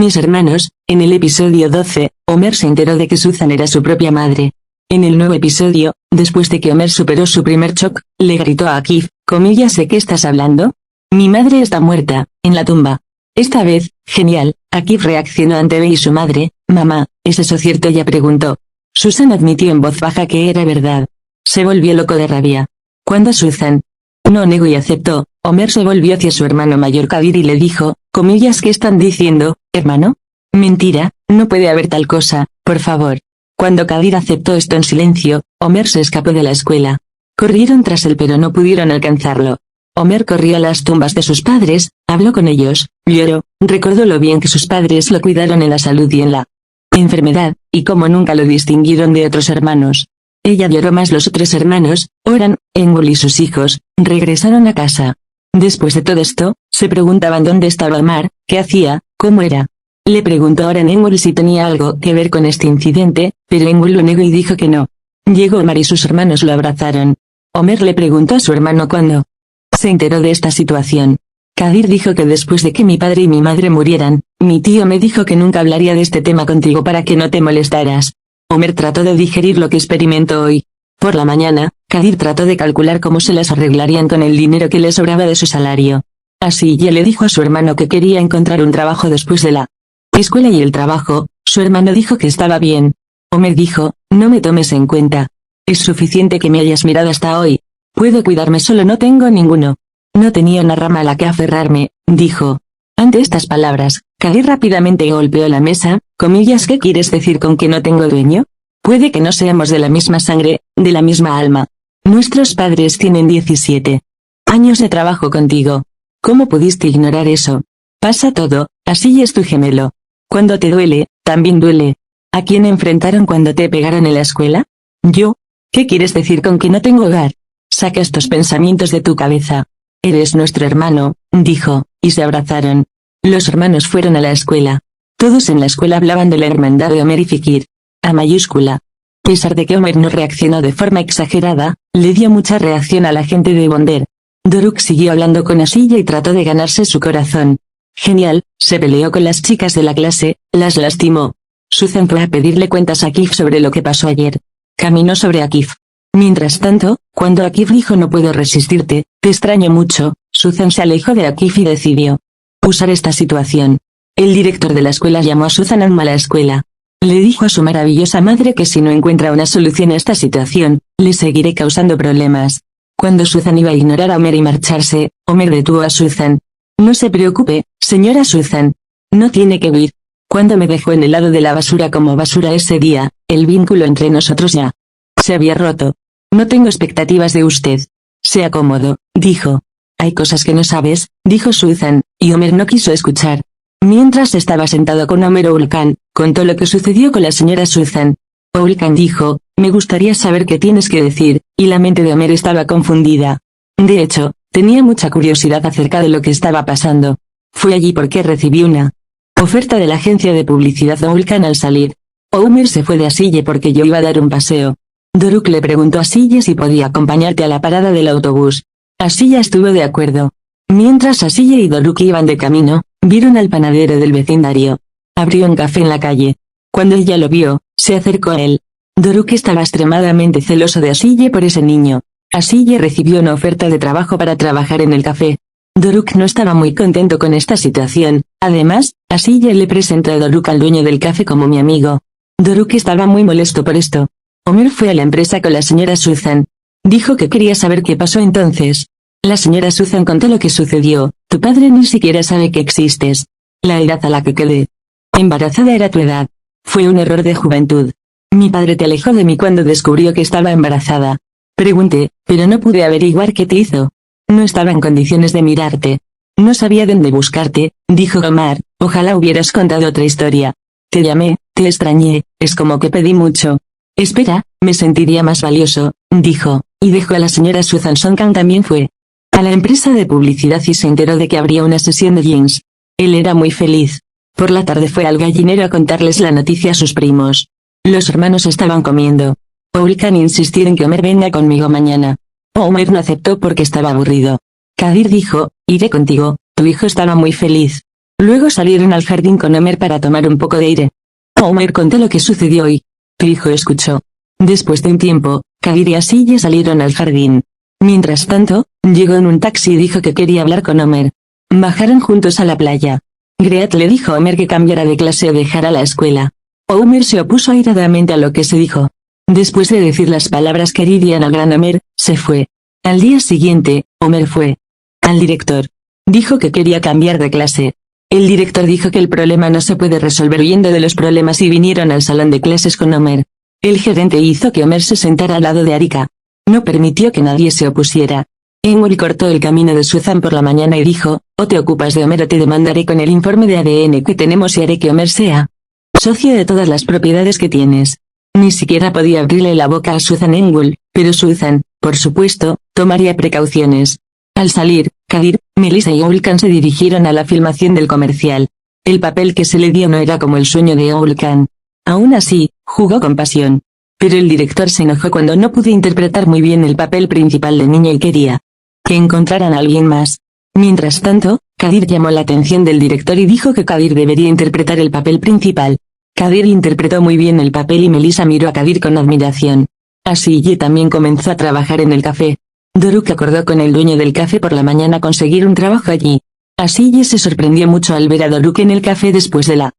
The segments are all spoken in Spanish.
Mis hermanos, en el episodio 12, Homer se enteró de que Susan era su propia madre. En el nuevo episodio, después de que Homer superó su primer shock, le gritó a Keith, ¿de qué estás hablando? Mi madre está muerta, en la tumba. Esta vez, genial, Keith reaccionó ante Bea y su madre, mamá, ¿es eso cierto? Ella preguntó. Susan admitió en voz baja que era verdad. Se volvió loco de rabia. ¿Cuándo Susan? No negó y aceptó. Homer se volvió hacia su hermano mayor Kadir y le dijo, ¿qué están diciendo, hermano? Mentira, no puede haber tal cosa, por favor. Cuando Kadir aceptó esto en silencio, Homer se escapó de la escuela. Corrieron tras él pero no pudieron alcanzarlo. Homer corrió a las tumbas de sus padres, habló con ellos, lloró, recordó lo bien que sus padres lo cuidaron en la salud y en la enfermedad, y cómo nunca lo distinguieron de otros hermanos. Ella lloró más. Los otros hermanos, Oran, Engel y sus hijos, regresaron a casa. Después de todo esto, se preguntaban dónde estaba Omar, qué hacía, cómo era. Le preguntó a Oran Engel si tenía algo que ver con este incidente, pero Engel lo negó y dijo que no. Llegó Omar y sus hermanos lo abrazaron. Homer le preguntó a su hermano cuándo se enteró de esta situación. Kadir dijo que después de que mi padre y mi madre murieran, mi tío me dijo que nunca hablaría de este tema contigo para que no te molestaras. Homer trató de digerir lo que experimentó hoy. Por la mañana, Kadir trató de calcular cómo se las arreglarían con el dinero que le sobraba de su salario. Así ya le dijo a su hermano que quería encontrar un trabajo después de la escuela y el trabajo. Su hermano dijo que estaba bien. Homer dijo, no me tomes en cuenta. Es suficiente que me hayas mirado hasta hoy. Puedo cuidarme solo, no tengo ninguno. No tenía una rama a la que aferrarme, dijo. Ante estas palabras, Kadir rápidamente golpeó la mesa, ¿qué quieres decir con que no tengo dueño? Puede que no seamos de la misma sangre, de la misma alma. Nuestros padres tienen 17 años de trabajo contigo. ¿Cómo pudiste ignorar eso? Pasa todo, así es tu gemelo. Cuando te duele, también duele. ¿A quién enfrentaron cuando te pegaron en la escuela? Yo. ¿Qué quieres decir con que no tengo hogar? Saca estos pensamientos de tu cabeza. Eres nuestro hermano, dijo, y se abrazaron. Los hermanos fueron a la escuela. Todos en la escuela hablaban de la hermandad de Homer y Fikir. A mayúscula. A pesar de que Homer no reaccionó de forma exagerada, le dio mucha reacción a la gente de Bonder. Doruk siguió hablando con Asilla y trató de ganarse su corazón. Genial, se peleó con las chicas de la clase, las lastimó. Susan fue a pedirle cuentas a Keith sobre lo que pasó ayer. Caminó sobre Keith. Mientras tanto, cuando Keith dijo no puedo resistirte, te extraño mucho, Susan se alejó de Keith y decidió usar esta situación. El director de la escuela llamó a Susan a la escuela. Le dijo a su maravillosa madre que si no encuentra una solución a esta situación, le seguiré causando problemas. Cuando Susan iba a ignorar a Homer y marcharse, Homer detuvo a Susan. No se preocupe, señora Susan. No tiene que huir. Cuando me dejó en el lado de la basura como basura ese día, el vínculo entre nosotros ya se había roto. No tengo expectativas de usted. Sea cómodo, dijo. Hay cosas que no sabes, dijo Susan, y Homer no quiso escuchar. Mientras estaba sentado con Homer, Oulkan contó lo que sucedió con la señora Susan. Oulkan dijo, me gustaría saber qué tienes que decir, y la mente de Homer estaba confundida. De hecho, tenía mucha curiosidad acerca de lo que estaba pasando. Fue allí porque recibí una oferta de la agencia de publicidad Oulkan al salir. Homer se fue de Asille porque yo iba a dar un paseo. Doruk le preguntó a Asille si podía acompañarte a la parada del autobús. Asille estuvo de acuerdo. Mientras Asille y Doruk iban de camino, vieron al panadero del vecindario. Abrió un café en la calle. Cuando ella lo vio, se acercó a él. Doruk estaba extremadamente celoso de Asille por ese niño. Asille recibió una oferta de trabajo para trabajar en el café. Doruk no estaba muy contento con esta situación. Además, Asille le presentó a Doruk al dueño del café como mi amigo. Doruk estaba muy molesto por esto. Homer fue a la empresa con la señora Susan. Dijo que quería saber qué pasó entonces. La señora Susan contó lo que sucedió. Tu padre ni siquiera sabe que existes. La edad a la que quedé embarazada era tu edad. Fue un error de juventud. Mi padre te alejó de mí cuando descubrió que estaba embarazada. Pregunté, pero no pude averiguar qué te hizo. No estaba en condiciones de mirarte. No sabía dónde buscarte, dijo Omar, ojalá hubieras contado otra historia. Te llamé, te extrañé, es como que pedí mucho. Espera, me sentiría más valioso, dijo, y dejó a la señora Susan. Sonkan también fue a la empresa de publicidad y se enteró de que habría una sesión de jeans. Él era muy feliz. Por la tarde fue al gallinero a contarles la noticia a sus primos. Los hermanos estaban comiendo. Oulkan insistió en que Homer venga conmigo mañana. Homer no aceptó porque estaba aburrido. Kadir dijo, iré contigo, tu hijo estaba muy feliz. Luego salieron al jardín con Homer para tomar un poco de aire. Homer contó lo que sucedió hoy. Tu hijo escuchó. Después de un tiempo, Kadir y Asille salieron al jardín. Mientras tanto, llegó en un taxi y dijo que quería hablar con Homer. Bajaron juntos a la playa. Great le dijo a Homer que cambiara de clase o dejara la escuela. Homer se opuso airadamente a lo que se dijo. Después de decir las palabras que herirían al gran Homer, se fue. Al día siguiente, Homer fue al director. Dijo que quería cambiar de clase. El director dijo que el problema no se puede resolver huyendo de los problemas y vinieron al salón de clases con Homer. El gerente hizo que Homer se sentara al lado de Arika. No permitió que nadie se opusiera. Engel cortó el camino de Susan por la mañana y dijo, o te ocupas de Homer o te demandaré con el informe de ADN que tenemos y haré que Homer sea socio de todas las propiedades que tienes. Ni siquiera podía abrirle la boca a Susan Engel, pero Susan, por supuesto, tomaría precauciones. Al salir, Kadir, Melissa y Ulkan se dirigieron a la filmación del comercial. El papel que se le dio no era como el sueño de Ulkan. Aún así, jugó con pasión. Pero el director se enojó cuando no pudo interpretar muy bien el papel principal de niña y quería que encontraran a alguien más. Mientras tanto, Kadir llamó la atención del director y dijo que Kadir debería interpretar el papel principal. Kadir interpretó muy bien el papel y Melissa miró a Kadir con admiración. Asille también comenzó a trabajar en el café. Doruk acordó con el dueño del café por la mañana conseguir un trabajo allí. Asille se sorprendió mucho al ver a Doruk en el café después de la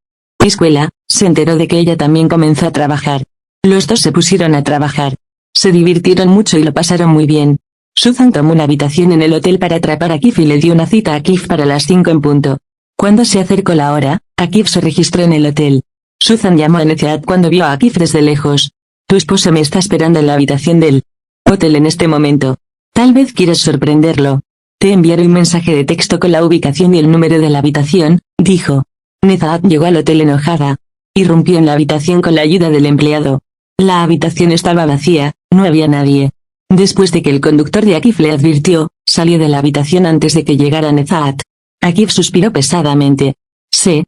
escuela, se enteró de que ella también comenzó a trabajar. Los dos se pusieron a trabajar. Se divirtieron mucho y lo pasaron muy bien. Susan tomó una habitación en el hotel para atrapar a Kif y le dio una cita a Kif para las 5 en punto. Cuando se acercó la hora, Kif se registró en el hotel. Susan llamó a Nezahat cuando vio a Kif desde lejos. Tu esposo me está esperando en la habitación del hotel en este momento. Tal vez quieras sorprenderlo. Te enviaré un mensaje de texto con la ubicación y el número de la habitación, dijo. Nezahat llegó al hotel enojada. Irrumpió en la habitación con la ayuda del empleado. La habitación estaba vacía, no había nadie. Después de que el conductor de Akif le advirtió, salió de la habitación antes de que llegara Nezahat. Akif suspiró pesadamente. Se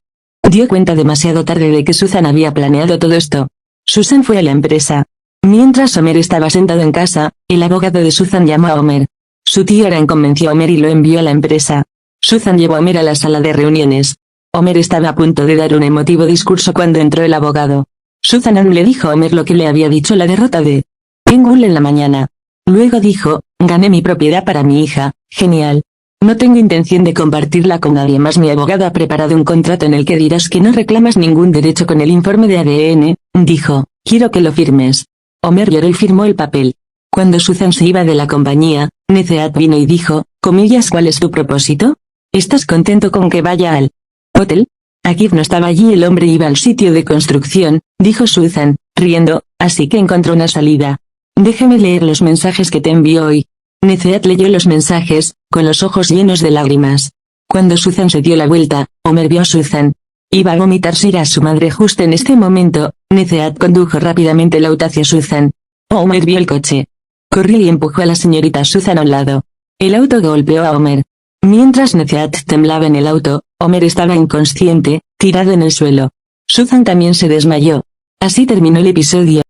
dio cuenta demasiado tarde de que Susan había planeado todo esto. Susan fue a la empresa. Mientras Homer estaba sentado en casa, el abogado de Susan llamó a Homer. Su tío Aaron convenció a Homer y lo envió a la empresa. Susan llevó a Homer a la sala de reuniones. Homer estaba a punto de dar un emotivo discurso cuando entró el abogado. Susan le dijo a Homer lo que le había dicho la derrota de Engel en la mañana. Luego dijo, gané mi propiedad para mi hija, genial. No tengo intención de compartirla con nadie más. Mi abogado ha preparado un contrato en el que dirás que no reclamas ningún derecho con el informe de ADN, dijo, quiero que lo firmes. Homer lloró y firmó el papel. Cuando Susan se iba de la compañía, Nezahat vino y dijo, comillas, ¿cuál es tu propósito? ¿Estás contento con que vaya al hotel? Akif no estaba allí, el hombre iba al sitio de construcción, dijo Susan, riendo, así que encontró una salida. Déjame leer los mensajes que te envió hoy. Nezahat leyó los mensajes, con los ojos llenos de lágrimas. Cuando Susan se dio la vuelta, Homer vio a Susan. Iba a vomitarse ir a su madre justo en este momento. Nezahat condujo rápidamente el auto hacia Susan. Homer vio el coche. Corrió y empujó a la señorita Susan a un lado. El auto golpeó a Homer. Mientras Nezahat temblaba en el auto, Homer estaba inconsciente, tirado en el suelo. Susan también se desmayó. Así terminó el episodio.